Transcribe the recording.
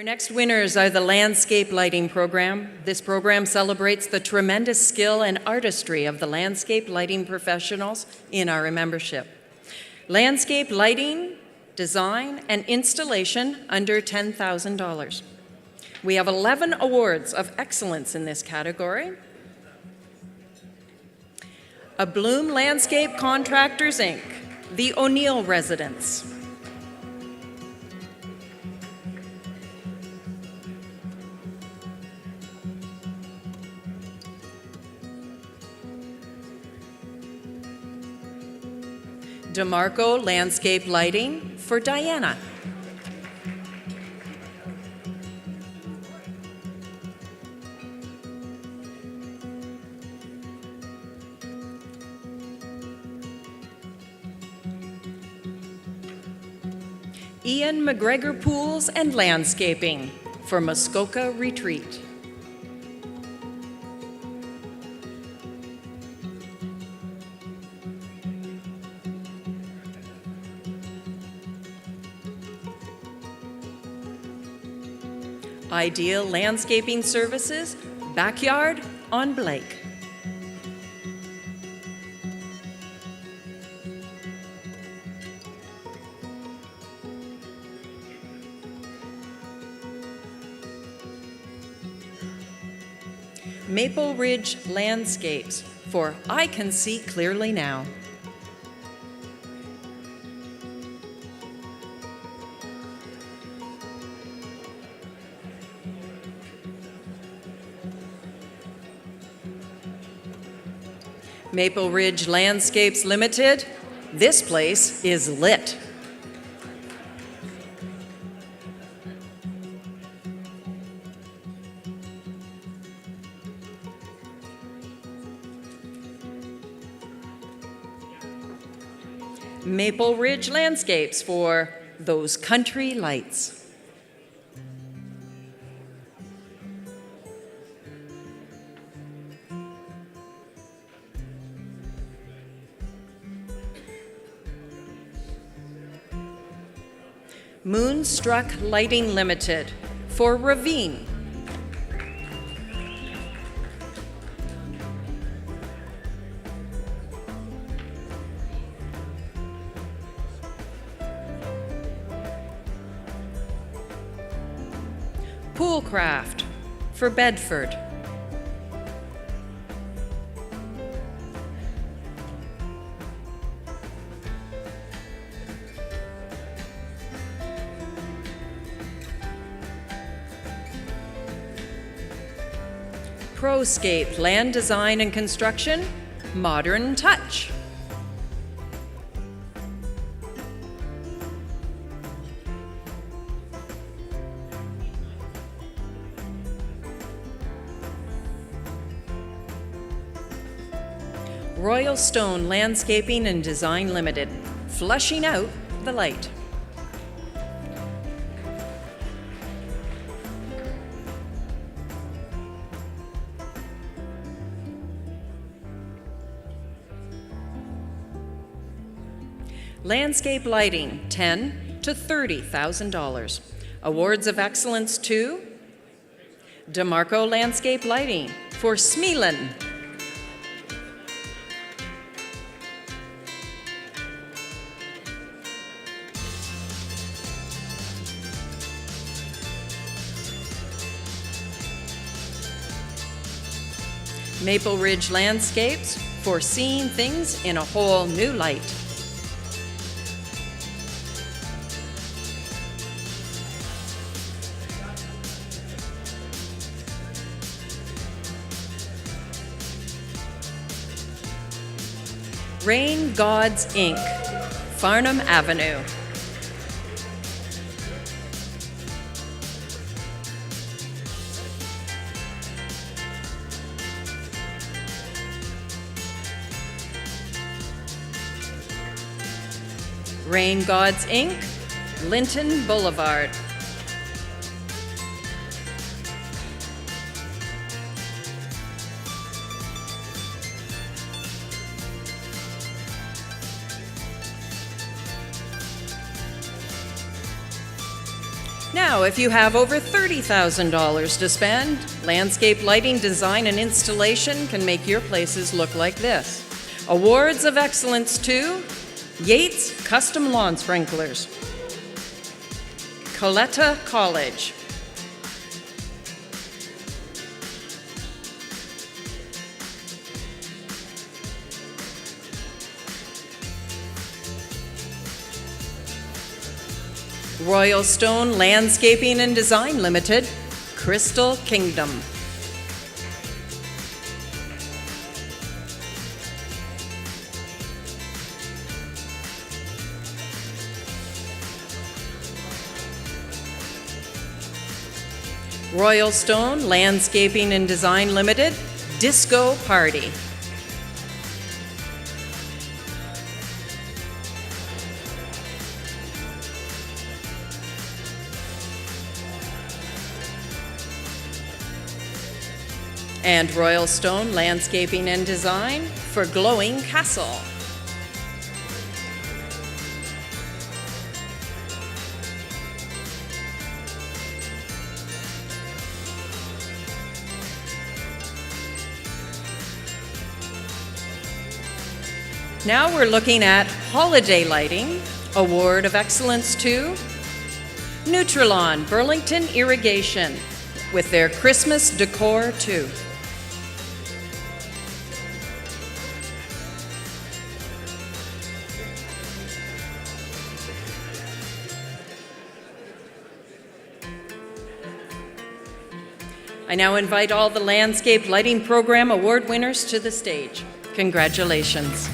Our next winners are the Landscape Lighting Program. This program celebrates the tremendous skill and artistry of the landscape lighting professionals in our membership. Landscape lighting, design, and installation under $10,000. We have 11 awards of excellence in this category. Abloom Landscape Contractors, Inc., the O'Neill Residence. DiMarco Landscape Lighting for Diana. Ian McGregor Pools and Landscaping for Muskoka Retreat. Ideal Landscaping Services, Backyard on Blake. MapleRidge Landscapes for I Can See Clearly Now. MapleRidge Landscapes Limited, this place is lit. MapleRidge Landscapes for those country lights. Moonstruck Lighting Limited for Ravine. Poolcraft for Bedford. ProScape Land Design and Construction, Modern Touch. Royal Stone Landscaping and Design Limited, flushing out the light. Landscape Lighting, $10,000 to $30,000. Awards of Excellence to DiMarco Landscape Lighting for Smeelen. MapleRidge Landscapes for seeing things in a whole new light. Rain Gods, Inc., Farnham Avenue. Rain Gods, Inc., Lytton Boulevard. Now Now, if you have over $30,000 to spend, landscape lighting design and installation can make your places look like this. Awards of excellence to Yates Custom Lawn Sprinklers, Coletta College, Royal Stone Landscaping and Design Limited, Crystal Kingdom. Royal Stone Landscaping and Design Limited, Disco Party. And Royal Stone Landscaping and Design for Glowing Castle. Now we're looking at holiday lighting. Award of Excellence to Nutrilon Burlington Irrigation with their Christmas Decor 2. I now invite all the Landscape Lighting Program award winners to the stage. Congratulations.